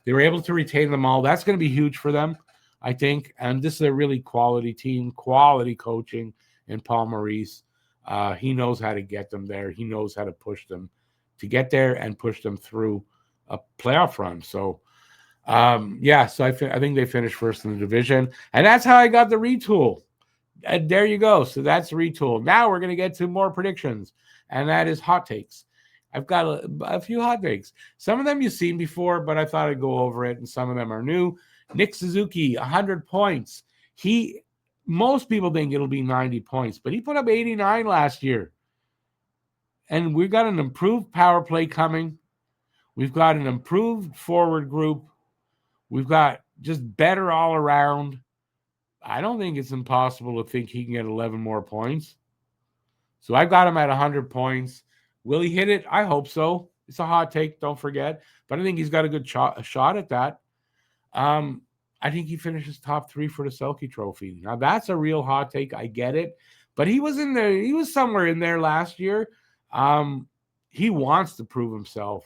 They were able to retain them all. That's going to be huge for them, I think. And this is a really quality team, quality coaching in Paul Maurice. He knows how to get them there. He knows how to push them to get there and push them through a playoff run. So, so I think they finished first in the division. And that's how I got the retool. And there you go. So that's retool. Now we're going to get to more predictions, and that is hot takes. I've got a few hot takes. Some of them you've seen before, but I thought I'd go over it, and some of them are new. Nick Suzuki, 100 points. Most people think it'll be 90 points, but he put up 89 last year. And we've got an improved power play coming. We've got an improved forward group. We've got just better all around. I don't think it's impossible to think he can get 11 more points. So I've got him at 100 points. Will he hit it? I hope so. It's a hot take, don't forget. But I think he's got a good shot at that. I think he finishes top 3 for the Selke Trophy. Now, that's a real hot take. I get it. But he was in there. He was somewhere in there last year. He wants to prove himself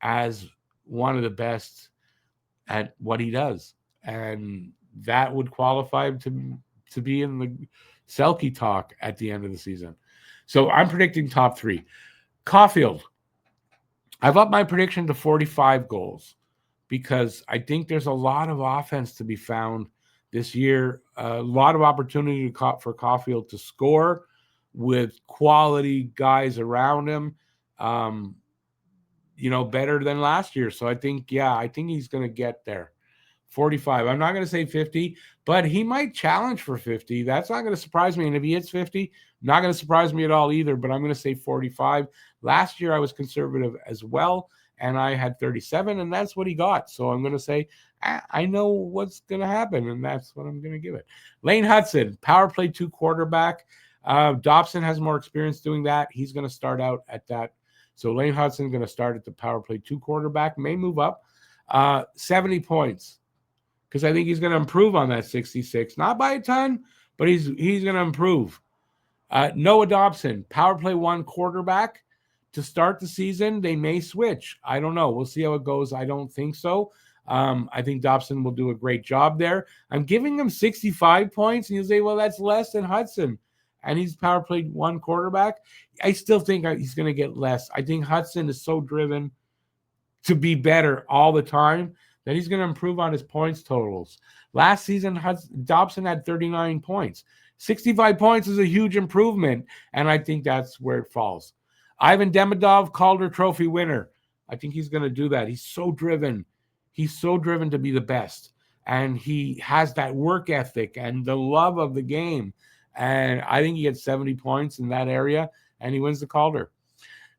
as one of the best at what he does. And that would qualify him to be in the Selke talk at the end of the season. So I'm predicting top 3. Caulfield. I've upped my prediction to 45 goals because I think there's a lot of offense to be found this year. A lot of opportunity for Caulfield to score with quality guys around him, better than last year. So I think he's going to get there. 45. I'm not going to say 50, but he might challenge for 50. That's not going to surprise me. And if he hits 50, not going to surprise me at all either, but I'm going to say 45. Last year, I was conservative as well, and I had 37, and that's what he got. So I'm going to say, I know what's going to happen, and that's what I'm going to give it. Lane Hudson, power play 2 quarterback. Dobson has more experience doing that. He's going to start out at that. So Lane Hudson going to start at the power play 2 quarterback, may move up. 70 points. Because I think he's going to improve on that 66. Not by a ton, but he's going to improve. Noah Dobson, power play 1 quarterback. To start the season, they may switch. I don't know. We'll see how it goes. I don't think so. I think Dobson will do a great job there. I'm giving him 65 points, and you'll say, well, that's less than Hudson. And he's power played 1 quarterback. I still think he's going to get less. I think Hudson is so driven to be better all the time that he's going to improve on his points totals. Last season, Dobson had 39 points. 65 points is a huge improvement, and I think that's where it falls. Ivan Demidov, Calder Trophy winner. I think he's going to do that. He's so driven. He's so driven to be the best, and he has that work ethic and the love of the game, and I think he gets 70 points in that area, and he wins the Calder.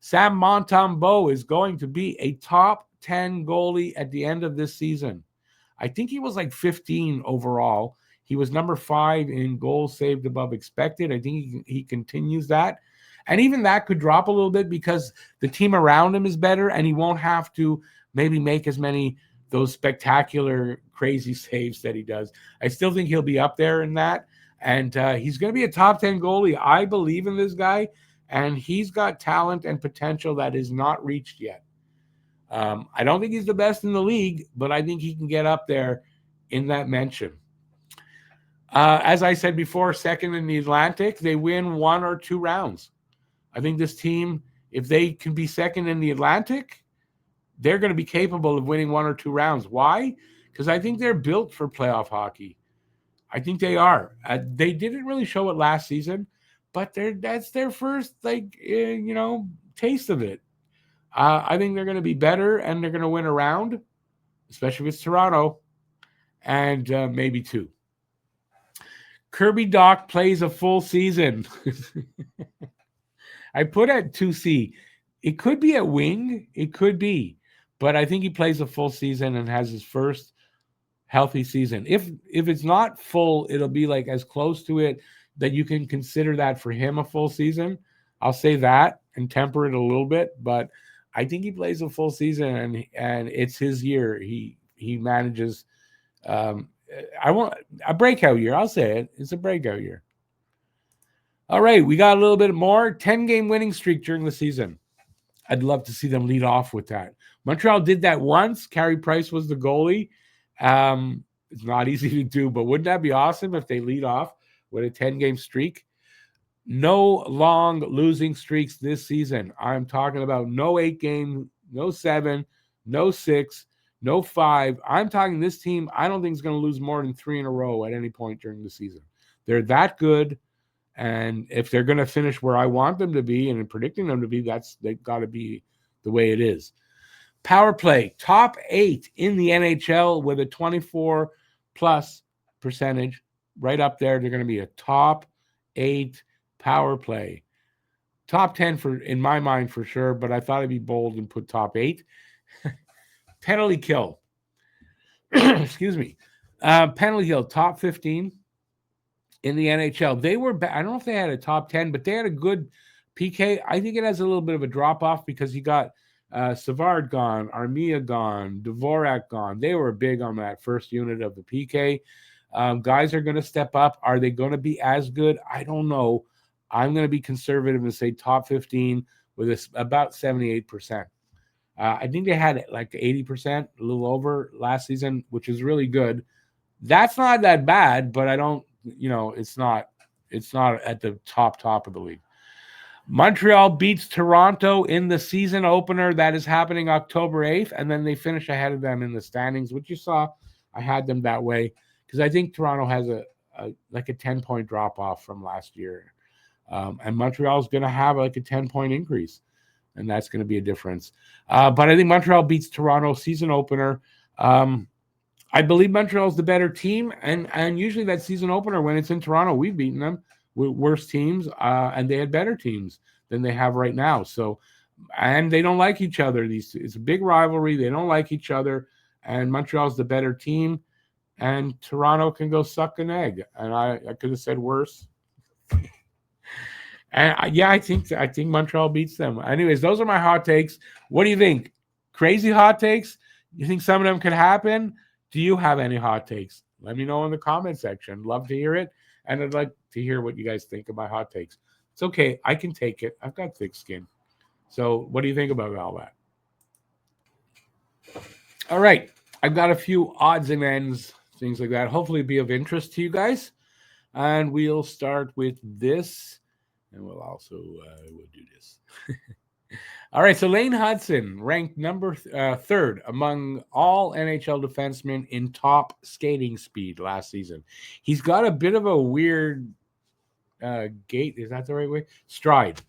Sam Montembeault is going to be a top 10 goalie at the end of this season. I think he was like 15 overall. He was number 5 in goals saved above expected. I think he continues that. And even that could drop a little bit because the team around him is better and he won't have to maybe make as many those spectacular, crazy saves that he does. I still think he'll be up there in that. And he's going to be a top 10 goalie. I believe in this guy. And he's got talent and potential that is not reached yet. I don't think he's the best in the league, but I think he can get up there in that mention. As I said before, second in the Atlantic, they win 1 or 2 rounds. I think this team, if they can be second in the Atlantic, they're going to be capable of winning 1 or 2 rounds. Why? Because I think they're built for playoff hockey. I think they are. They didn't really show it last season, but that's their first taste of it. I think they're going to be better and they're going to win a round, especially with Toronto, and maybe 2. Kirby Dach plays a full season. I put at 2C. It could be at wing. It could be. But I think he plays a full season and has his first healthy season. If it's not full, it'll be like as close to it that you can consider that for him a full season. I'll say that and temper it a little bit, but I think he plays a full season and it's his year. He manages I want a breakout year. I'll say it. It's a breakout year. All right, we got a little bit more 10-game winning streak during the season. I'd love to see them lead off with that. Montreal did that once. Carey Price was the goalie. It's not easy to do, but wouldn't that be awesome if they lead off with a 10-game streak? No long losing streaks this season. I'm talking about no 8-game, no 7, no 6, no 5. I'm talking this team, I don't think is going to lose more than 3 in a row at any point during the season. They're that good. And if they're going to finish where I want them to be and predicting them to be, they've got to be the way it is. Power play, top 8 in the NHL with a 24+ percentage, right up there. They're going to be a top 8 power play. Top 10 in my mind for sure, but I thought I'd be bold and put top 8. Penalty kill. Excuse me. Penalty kill, top 15 in the NHL. They were, I don't know if they had a top 10, but they had a good PK. I think it has a little bit of a drop off because you got Savard gone, Armia gone, Dvorak gone. They were big on that first unit of the PK. Guys are going to step up. Are they going to be as good? I don't know. I'm going to be conservative and say top 15 with about 78%. I think they had like 80%, a little over last season, which is really good. That's not that bad, but I don't, it's not at the top of the league. Montreal beats Toronto in the season opener. That is happening October 8th, and then they finish ahead of them in the standings, which you saw. I had them that way because I think Toronto has a 10-point drop-off from last year. And Montreal's going to have like a 10-point increase, and that's going to be a difference. But I think Montreal beats Toronto season opener. I believe Montreal's the better team, and usually that season opener when it's in Toronto, we've beaten them with worse teams, and they had better teams than they have right now. So, and they don't like each other. It's a big rivalry. They don't like each other, and Montreal's the better team, and Toronto can go suck an egg. And I could have said worse. And I think Montreal beats them. Anyways, those are my hot takes. What do you think? Crazy hot takes? You think some of them could happen? Do you have any hot takes? Let me know in the comment section. Love to hear it. And I'd like to hear what you guys think of my hot takes. It's okay. I can take it. I've got thick skin. So what do you think about all that? All right. I've got a few odds and ends, things like that. Hopefully be of interest to you guys. And we'll start with this. And we'll also we'll do this. All right, so Lane Hudson ranked number 3rd among all NHL defensemen in top skating speed last season. He's got a bit of a weird gait. Is that the right way? Stride.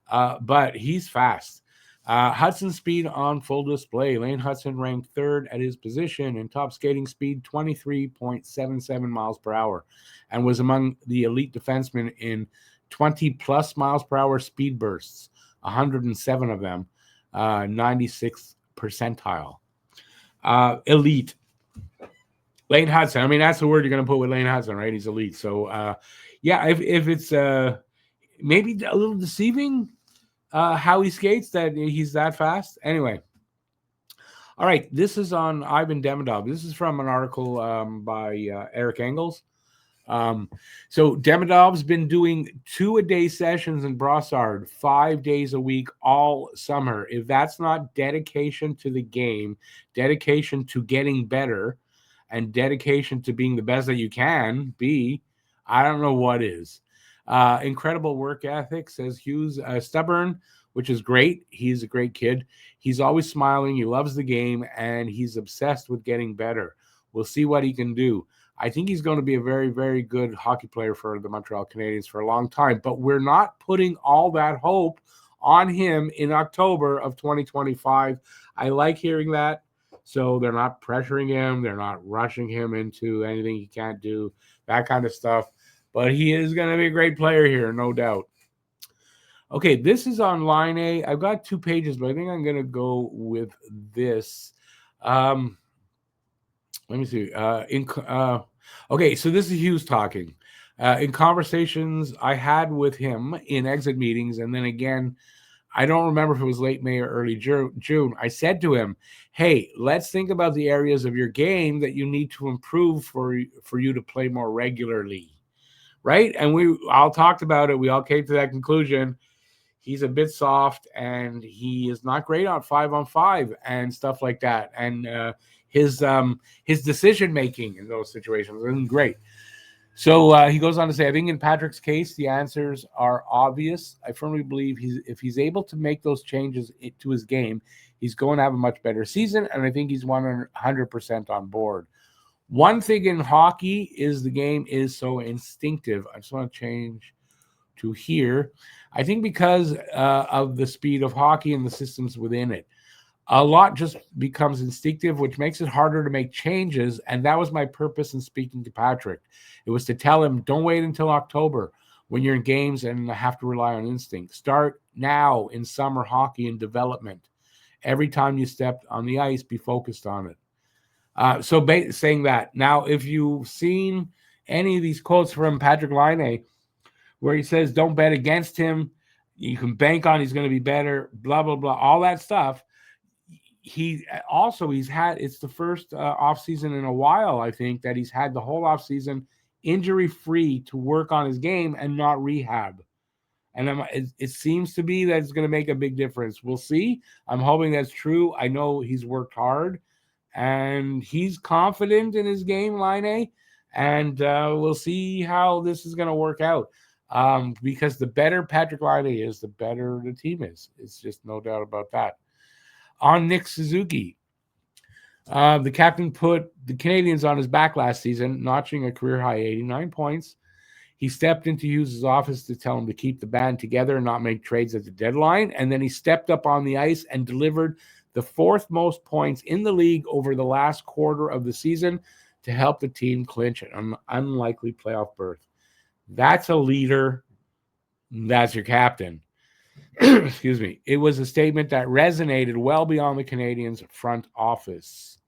But he's fast. Hudson's speed on full display. Lane Hudson ranked 3rd at his position in top skating speed, 23.77 miles per hour, and was among the elite defensemen in 20+ miles per hour speed bursts. 107 of them, 96th percentile. Elite. Lane Hudson. I mean, that's the word you're going to put with Lane Hudson, right? He's elite. So, if it's maybe a little deceiving how he skates that he's that fast. Anyway. All right. This is on Ivan Demidov. This is from an article by Eric Engels. So Demidov's been doing 2-a-day sessions in Brossard 5 days a week all summer. If that's not dedication to the game, dedication to getting better, and dedication to being the best that you can be, I don't know what is. Incredible work ethic, says Hughes. Stubborn which is great. He's a great kid. He's always smiling. He loves the game, and he's obsessed with getting better. We'll see what he can do. I think he's going to be a very, very good hockey player for the Montreal Canadiens for a long time, but we're not putting all that hope on him in October of 2025. I like hearing that. So they're not pressuring him. They're not rushing him into anything he can't do, that kind of stuff. But he is going to be a great player here, no doubt. Okay, this is on line A. I've got 2 pages, but I think I'm going to go with this. Let me see. Okay, so this is Hughes talking. In conversations I had with him in exit meetings, and then again, I don't remember if it was late May or early June, I said to him, hey, let's think about the areas of your game that you need to improve for you to play more regularly, right? And we all talked about it. We all came to that conclusion. He's a bit soft, and he is not great on 5-on-5 and stuff like that. And his decision-making in those situations isn't great. So he goes on to say, I think in Patrick's case, the answers are obvious. I firmly believe if he's able to make those changes to his game, he's going to have a much better season, and I think he's 100% on board. One thing in hockey is the game is so instinctive. I just want to change to here. I think because of the speed of hockey and the systems within it, a lot just becomes instinctive, which makes it harder to make changes. And that was my purpose in speaking to Patrick. It was to tell him, don't wait until October when you're in games and have to rely on instinct. Start now in summer hockey and development. Every time you step on the ice, be focused on it. Saying that. Now, if you've seen any of these quotes from Patrick Laine, where he says, don't bet against him, you can bank on he's going to be better, blah, blah, blah, all that stuff. He's had, it's the first offseason in a while, I think, that he's had the whole offseason injury-free to work on his game and not rehab. And it seems to be that it's going to make a big difference. We'll see. I'm hoping that's true. I know he's worked hard, and he's confident in his game, Laine, and we'll see how this is going to work out. Because the better Patrick Laine is, the better the team is. It's just no doubt about that. On Nick Suzuki, the captain put the Canadiens on his back last season, notching a career-high 89 points. He stepped into Hughes' office to tell him to keep the band together and not make trades at the deadline, and then he stepped up on the ice and delivered the 4th most points in the league over the last quarter of the season to help the team clinch an unlikely playoff berth. That's a leader. That's your captain. Excuse me. It was a statement that resonated well beyond the Canadiens' front office.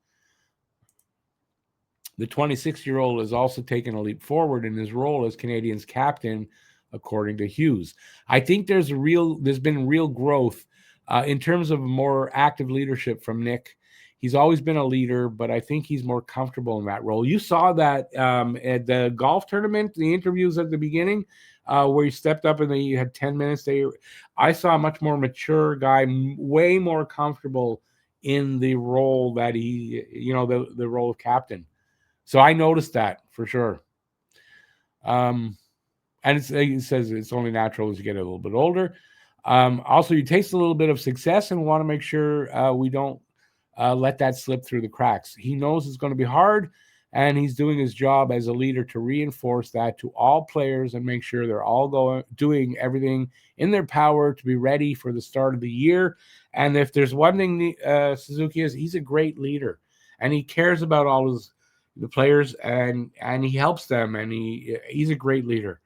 The 26-year-old has also taken a leap forward in his role as Canadiens captain, according to Hughes. I think there's been real growth in terms of more active leadership from Nick. He's always been a leader, but I think he's more comfortable in that role. You saw that at the golf tournament, the interviews at the beginning, where he stepped up and then you had 10 minutes. I saw a much more mature guy, way more comfortable in the role that the role of captain. So I noticed that for sure. And he says it's only natural as you get a little bit older. Also, you taste a little bit of success and want to make sure we don't let that slip through the cracks. He knows it's going to be hard, and he's doing his job as a leader to reinforce that to all players and make sure they're all doing everything in their power to be ready for the start of the year. And if there's one thing Suzuki is, he's a great leader, and he cares about all the players, and he helps them, and he's a great leader.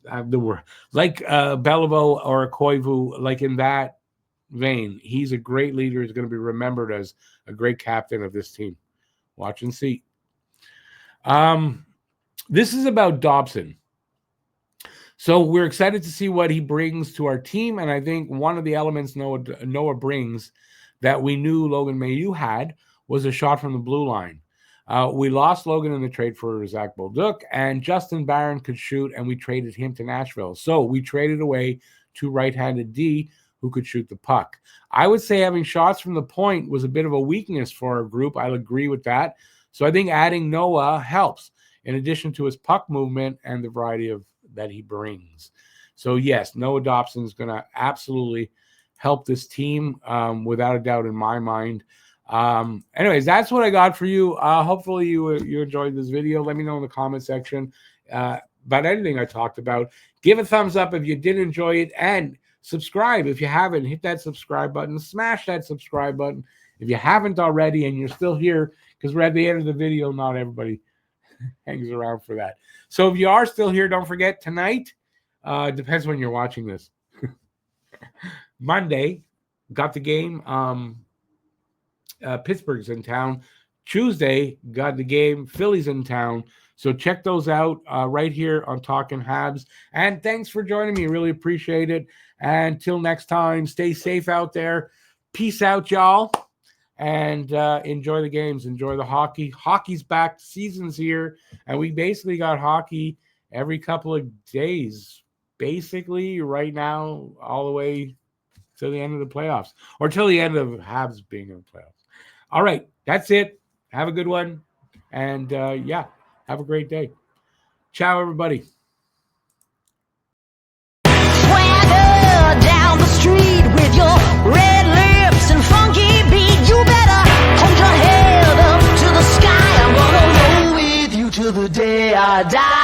The word like Beliveau or Koivu, like in that vein, he's a great leader. He's going to be remembered as a great captain of this team. Watch and see. This is about Dobson. So we're excited to see what he brings to our team, and I think one of the elements Noah brings that we knew Logan Mailloux had was a shot from the blue line. We lost Logan in the trade for Zach Bolduc, and Justin Barron could shoot, and we traded him to Nashville. So we traded away 2 right-handed D who could shoot the puck. I would say having shots from the point was a bit of a weakness for our group. I'll agree with that. So I think adding Noah helps, in addition to his puck movement and the variety of that he brings. So yes, Noah Dobson is going to absolutely help this team, without a doubt in my mind. Anyways, that's what I got for you. Hopefully you enjoyed this video. Let me know in the comment section about anything I talked about. Give a thumbs up if you did enjoy it, and subscribe if you haven't. Hit that subscribe button. Smash that subscribe button if you haven't already and you're still here, because we're at the end of the video. Not everybody hangs around for that. So if you are still here, don't forget tonight, depends when you're watching this. Monday, got the game. Pittsburgh's in town. Tuesday, got the game. Philly's in town. So check those out right here on Talking Habs. And thanks for joining me. Really appreciate it. And until next time, stay safe out there. Peace out, y'all. And enjoy the games. Enjoy the hockey. Hockey's back. Season's here. And we basically got hockey every couple of days. Basically, right now, all the way till the end of the playoffs. Or till the end of Habs being in the playoffs. All right. That's it. Have a good one. And, yeah. Have a great day. Ciao, everybody. Swagger down the street with your red lips and funky beat. You better hold your head up to the sky. I'm gonna roll with you till the day I die.